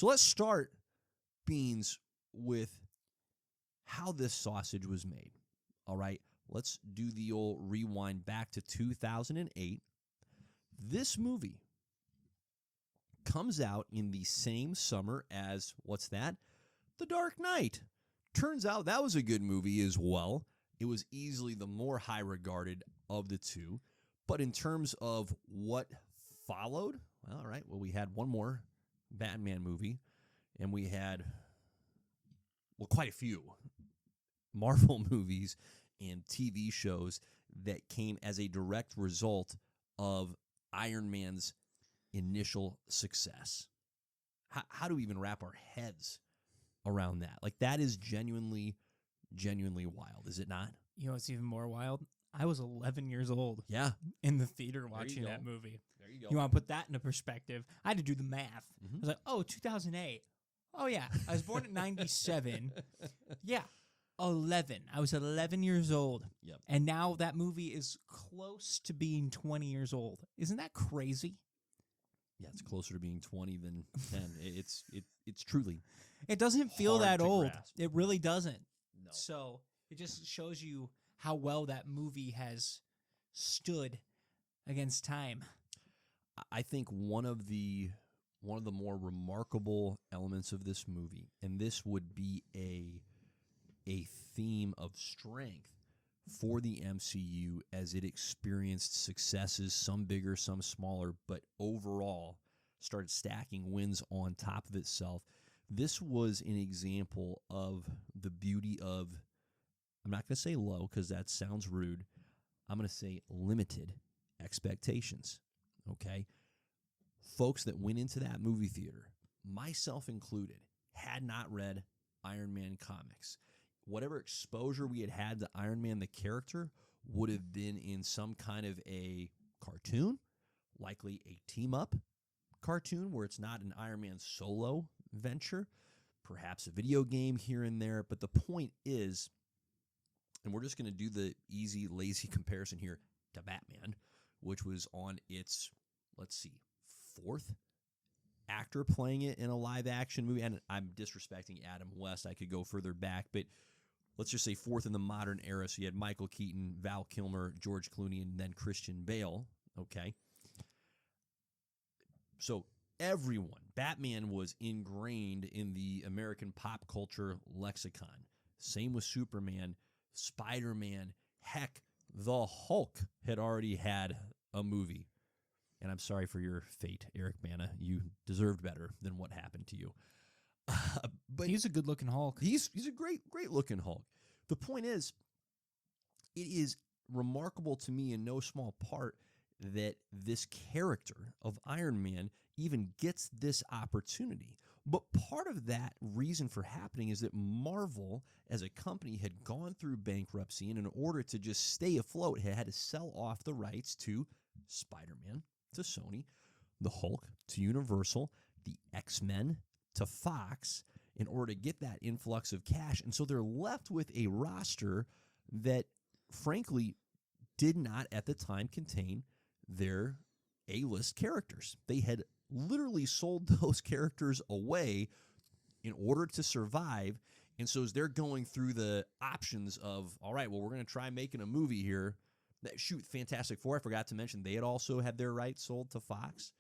So let's start, Beans, with how this sausage was made. All right, let's do the old rewind back to 2008. This movie comes out in the same summer as, what's that? The Dark Knight. Turns out that was a good movie as well. It was easily the more high regarded of the two. But in terms of what followed, well, all right, well, we had one more Batman movie, and we had, well, quite a few Marvel movies and TV shows that came as a direct result of Iron Man's initial success. How do we even wrap our heads around that? Like, that is genuinely wild, is it not? You know what's even more wild? I was 11 years old Yeah. in the theater watching that movie. There you go. You want to put that into perspective? I had to do the math. Mhm. I was like, oh, 2008. Oh, yeah. I was born in 97. Yeah. 11. I was 11 years old. Yep. And now that movie is close to being 20 years old. Isn't that crazy? Yeah, it's closer to being 20 than 10. It's truly. It doesn't feel Hard that to old. grasp. It really doesn't. No. So it just shows you how well that movie has stood against time. I think one of the more remarkable elements of this movie, and this would be a theme of strength for the MCU as it experienced successes, some bigger, some smaller, but overall started stacking wins on top of itself. This was an example of the beauty of, I'm not going to say low because that sounds rude. I'm going to say limited expectations. Okay? Folks that went into that movie theater, myself included, had not read Iron Man comics. Whatever exposure we had to Iron Man, the character, would have been in some kind of a cartoon, likely a team-up cartoon where it's not an Iron Man solo venture, perhaps a video game here and there. But the point is, and we're just going to do the easy, lazy comparison here to Batman, which was on its, let's see, fourth actor playing it in a live-action movie. And I'm disrespecting Adam West. I could go further back, but let's just say fourth in the modern era. So you had Michael Keaton, Val Kilmer, George Clooney, and then Christian Bale. Okay. So everyone, Batman was ingrained in the American pop culture lexicon. Same with Superman, Spider-Man. Heck, the Hulk had already had a movie. And I'm sorry for your fate, Eric Bana. You deserved better than what happened to you. But He's a good-looking Hulk. He's a great looking Hulk. The point is, it is remarkable to me in no small part that this character of Iron Man even gets this opportunity. But part of that reason for happening is that Marvel, as a company, had gone through bankruptcy, and in order to just stay afloat, had to sell off the rights to Spider-Man to Sony, the Hulk to Universal, the X-Men to Fox, in order to get that influx of cash. And so they're left with a roster that, frankly, did not at the time contain their A-list characters. They had literally sold those characters away in order to survive. And so as they're going through the options of, all right, well, we're going to try making a movie here. Shoot, Fantastic Four, I forgot to mention, they had also had their rights sold to Fox.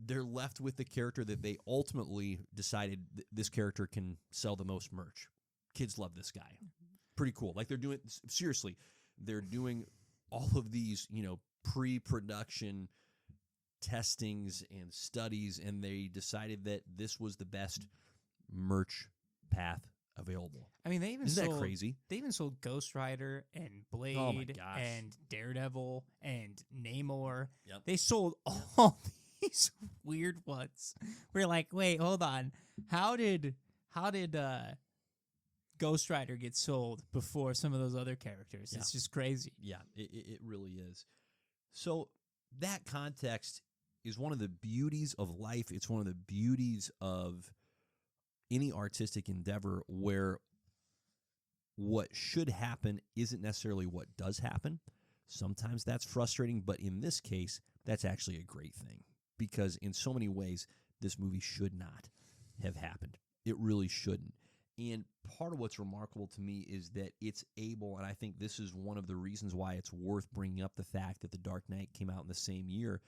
They're left with the character that they ultimately decided this character can sell the most merch. Kids love this guy. Pretty cool. Like, they're doing, seriously, they're doing all of these, pre-production testings and studies, and they decided that this was the best merch path available. I mean, they even Isn't sold, that crazy? They even sold Ghost Rider and Blade Oh my gosh. and Daredevil and Namor. Yep. They sold all these weird ones. We're like, wait, hold on. How did Ghost Rider get sold before some of those other characters? Yeah. It's just crazy. Yeah, it really is. So that context is one of the beauties of life. It's one of the beauties of any artistic endeavor where what should happen isn't necessarily what does happen. Sometimes that's frustrating, but in this case, that's actually a great thing because in so many ways, this movie should not have happened. It really shouldn't. And part of what's remarkable to me is that it's able, and I think this is one of the reasons why it's worth bringing up the fact that The Dark Knight came out in the same year.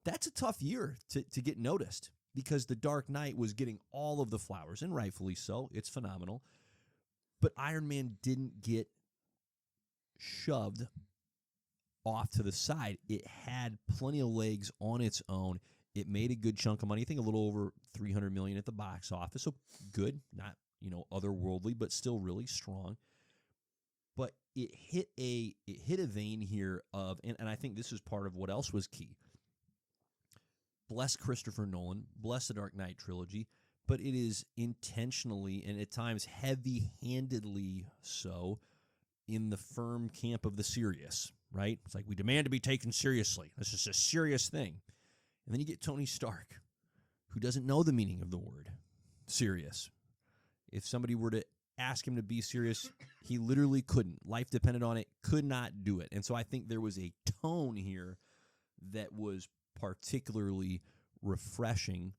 That's a tough year to get noticed because The Dark Knight was getting all of the flowers, and rightfully so. It's phenomenal. But Iron Man didn't get shoved off to the side. It had plenty of legs on its own. It made a good chunk of money. I think a little over $300 million at the box office. So good, not otherworldly, but still really strong. But it hit a vein here of, and I think this is part of what else was key. Bless Christopher Nolan, bless the Dark Knight trilogy, but it is intentionally and at times heavy-handedly so in the firm camp of the serious, right? It's like we demand to be taken seriously. This is a serious thing. And then you get Tony Stark, who doesn't know the meaning of the word serious. If somebody were to ask him to be serious, he literally couldn't. Life depended on it, could not do it. And so I think there was a tone here that was particularly refreshing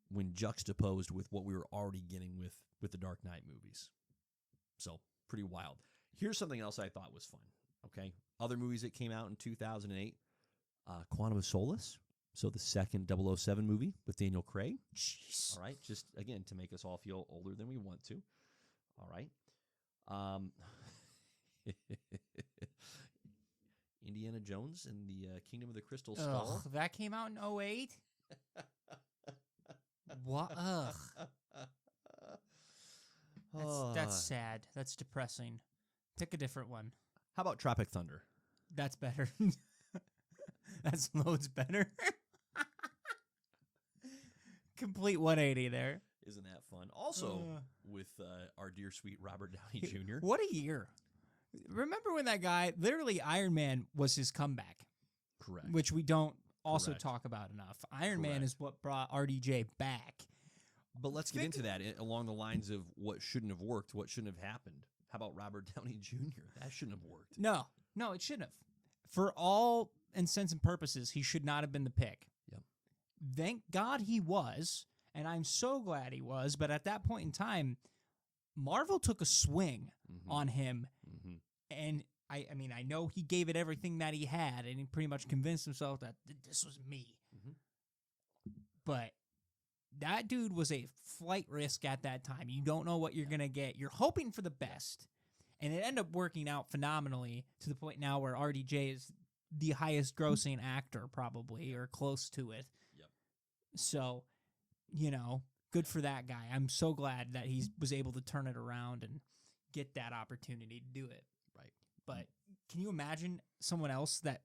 when juxtaposed with what we were already getting with the Dark Knight movies. So, pretty wild. Here's something else I thought was fun, okay? Other movies that came out in 2008, Quantum of Solace. So the second 007 movie with Daniel Craig. Jeez. All right, just, again, to make us all feel older than we want to. All right. Indiana Jones and the Kingdom of the Crystal Skull. Ugh, that came out in 2008? What? Ugh. That's sad. That's depressing. Pick a different one. How about Tropic Thunder? That's better. That's loads better. Complete 180 there. Isn't that fun? Also, with our dear sweet Robert Downey Jr. What a year. Remember when that guy, literally Iron Man was his comeback. Correct. Which we don't also Correct. talk about enough. Iron Man Correct. is what brought RDJ back. But let's get into that along the lines of what shouldn't have worked, what shouldn't have happened. How about Robert Downey Jr.? That shouldn't have worked. No, it shouldn't have. For all intents and purposes, he should not have been the pick. Yep. Thank God he was, and I'm so glad he was. But at that point in time, Marvel took a swing on him, and I mean, I know he gave it everything that he had, and he pretty much convinced himself that this was me. But that dude was a flight risk at that time. You don't know what you're going to get. You're hoping for the best. And it ended up working out phenomenally to the point now where RDJ is the highest grossing actor probably, or close to it. Yep. So, good for that guy. I'm so glad that he was able to turn it around and get that opportunity to do it. Right. But can you imagine someone else that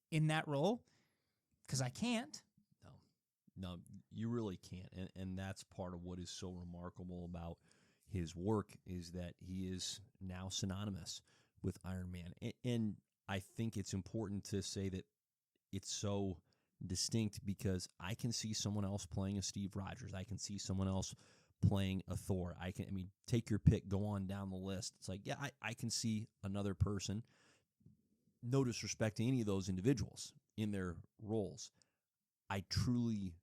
in that role? Because I can't. No, you really can't. And that's part of what is so remarkable about his work is that he is now synonymous with Iron Man. And I think it's important to say that it's so distinct because I can see someone else playing a Steve Rogers. I can see someone else playing a Thor. Take your pick, go on down the list. It's like, yeah, I can see another person. No disrespect to any of those individuals in their roles. I truly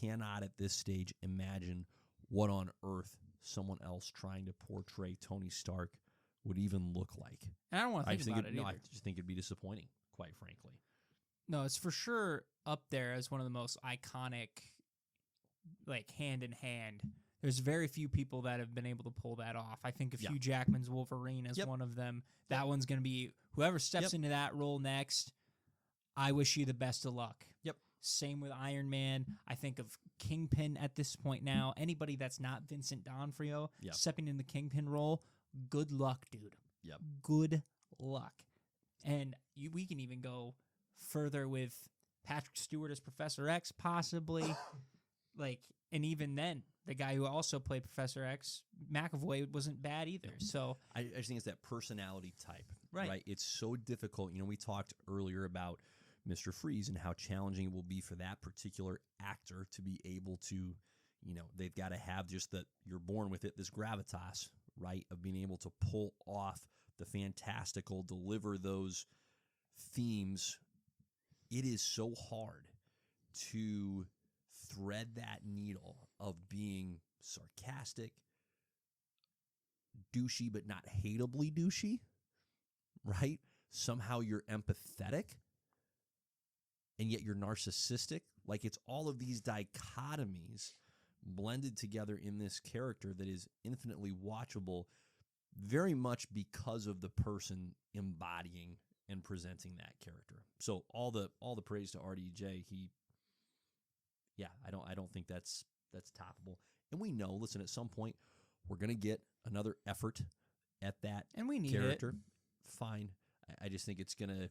cannot at this stage imagine what on earth someone else trying to portray Tony Stark would even look like. And I don't want to think about it either. I just think it'd be disappointing, quite frankly. No, it's for sure up there as one of the most iconic, like hand in hand. There's very few people that have been able to pull that off. I think of Hugh Jackman's Wolverine as one of them. That one's going to be whoever steps into that role next. I wish you the best of luck. Yep. Same with Iron Man. I think of Kingpin at this point now. Anybody that's not Vincent D'Onofrio stepping in the Kingpin role, good luck, dude. Yep. Good luck. And we can even go further with Patrick Stewart as Professor X, possibly. And even then, the guy who also played Professor X, McAvoy, wasn't bad either. So I just think it's that personality type. Right. It's so difficult. We talked earlier about Mr. Freeze and how challenging it will be for that particular actor to be able to, they've got to have just you're born with it, this gravitas, right, of being able to pull off the fantastical, deliver those themes. It is so hard to thread that needle of being sarcastic, douchey, but not hateably douchey, right? Somehow you're empathetic, and yet you're narcissistic. Like, it's all of these dichotomies blended together in this character that is infinitely watchable, very much because of the person embodying and presenting that character. So all the praise to RDJ. I don't think that's toppable. And we know, listen, at some point we're gonna get another effort at that And we need character. it. Fine. I just think it's gonna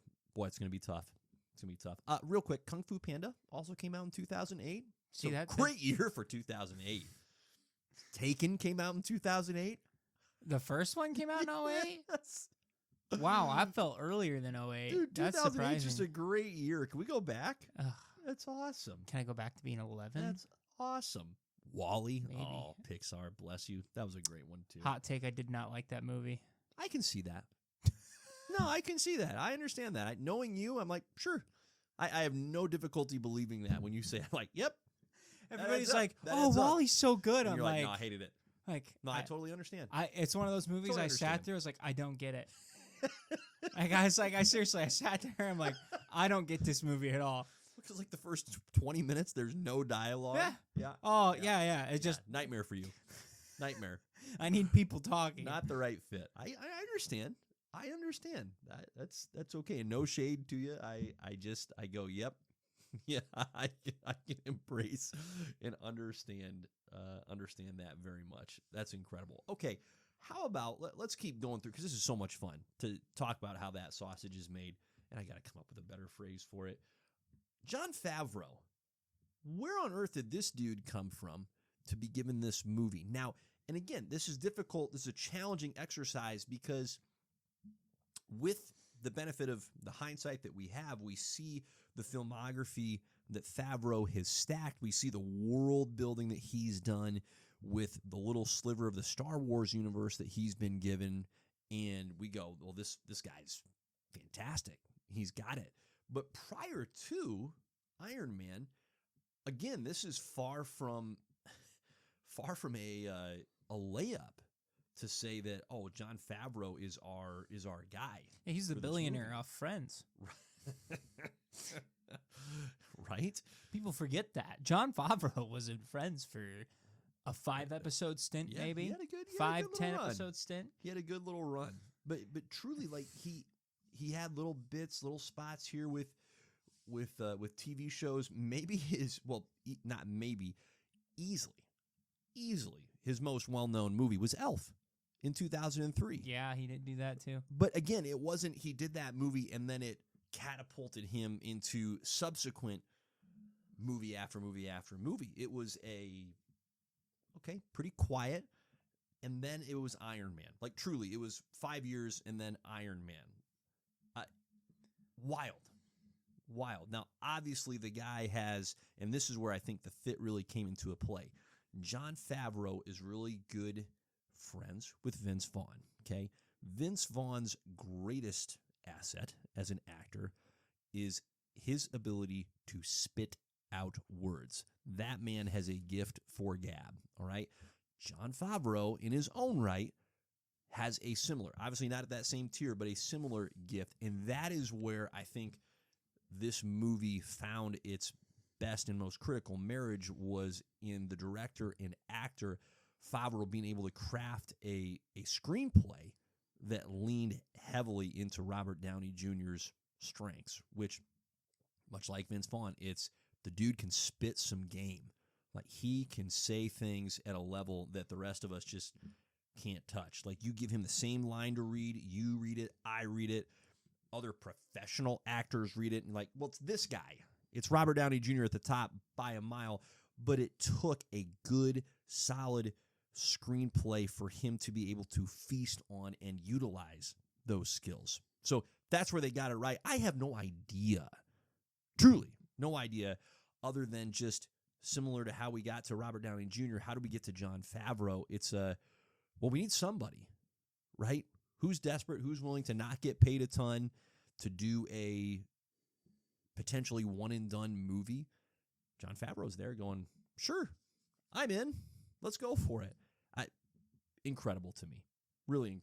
be tough. It's gonna be tough. Real quick, Kung Fu Panda also came out in 2008. See, So that great year for 2008. Taken came out in 2008. the first one came out in 08? Yes. Wow, I felt earlier than 08. Dude, That's 2008 is just a surprising. great year. Can we go back? Ugh, That's awesome. can I go back to being 11? That's awesome. Wall-E. Maybe. Oh, Pixar, bless you. That was a great one, too. Hot take, I did not like that movie. I can see that. No, I can see that. I understand that. Knowing you, I'm like, sure. I have no difficulty believing that when you say, I'm like, yep. Everybody's adds up. like, That "Oh, adds up." Wally's so good." And I'm you're like, no, I like, hated it. No, I totally understand. it's one of those movies Totally I sat understand. through. I was like, I don't get it. I seriously, I sat there. I'm like, I don't get this movie at all. Because like the first 20 minutes, there's no dialogue. Yeah. Yeah. Oh Yeah. yeah. It's just Nightmare for you. Nightmare. I need people talking. Not the right fit. I understand. I understand. That's okay. And no shade to you. I go, yep. Yeah, I can embrace and understand that very much. That's incredible. Okay, how about let's keep going through, because this is so much fun to talk about how that sausage is made, and I got to come up with a better phrase for it. Jon Favreau, where on earth did this dude come from to be given this movie? Now, and again, this is difficult. This is a challenging exercise because with the benefit of the hindsight that we have, we see the filmography that Favreau has stacked. We see the world building that he's done with the little sliver of the Star Wars universe that he's been given. And we go, well, this guy's fantastic. He's got it. But prior to Iron Man, again, this is far from a layup to say that, oh, Jon Favreau is our guy. Yeah, he's the for this billionaire movie. off Friends. Right? People forget that Jon Favreau was in Friends for a 5-episode stint, Yeah, maybe he had a good 5, little 10 run. episode stint. He had a good little run. But truly, like, he had little bits, little spots here with TV shows. Maybe easily his most well-known movie was Elf in 2003. Yeah, he did do that too. But again, it wasn't, he did that movie and then it catapulted him into subsequent movie after movie after movie. It was pretty quiet. And then it was Iron Man. Like, truly, it was 5 years and then Iron Man. Wild. Now, obviously, the guy has, and this is where I think the fit really came into a play. Jon Favreau is really good friends with Vince Vaughn, okay? Vince Vaughn's greatest asset as an actor is his ability to spit out words. That man has a gift for gab, all right? Jon Favreau, in his own right, has a similar, obviously not at that same tier, but a similar gift, and that is where I think this movie found its best and most critical marriage was in the director and actor Favreau being able to craft a screenplay that leaned heavily into Robert Downey Jr.'s strengths, which, much like Vince Vaughn, it's the dude can spit some game. Like, he can say things at a level that the rest of us just can't touch. Like, you give him the same line to read, you read it, I read it, other professional actors read it, and like, well, it's this guy. It's Robert Downey Jr. at the top by a mile, but it took a good, solid screenplay for him to be able to feast on and utilize those skills. So that's where they got it right. I have no idea, truly no idea, other than just similar to how we got to Robert Downey Jr., how do we get to Jon Favreau? It's we need somebody, right? Who's desperate, who's willing to not get paid a ton to do a potentially one-and-done movie. Jon Favreau's there going, sure, I'm in. Let's go for it. Incredible to me. Really incredible.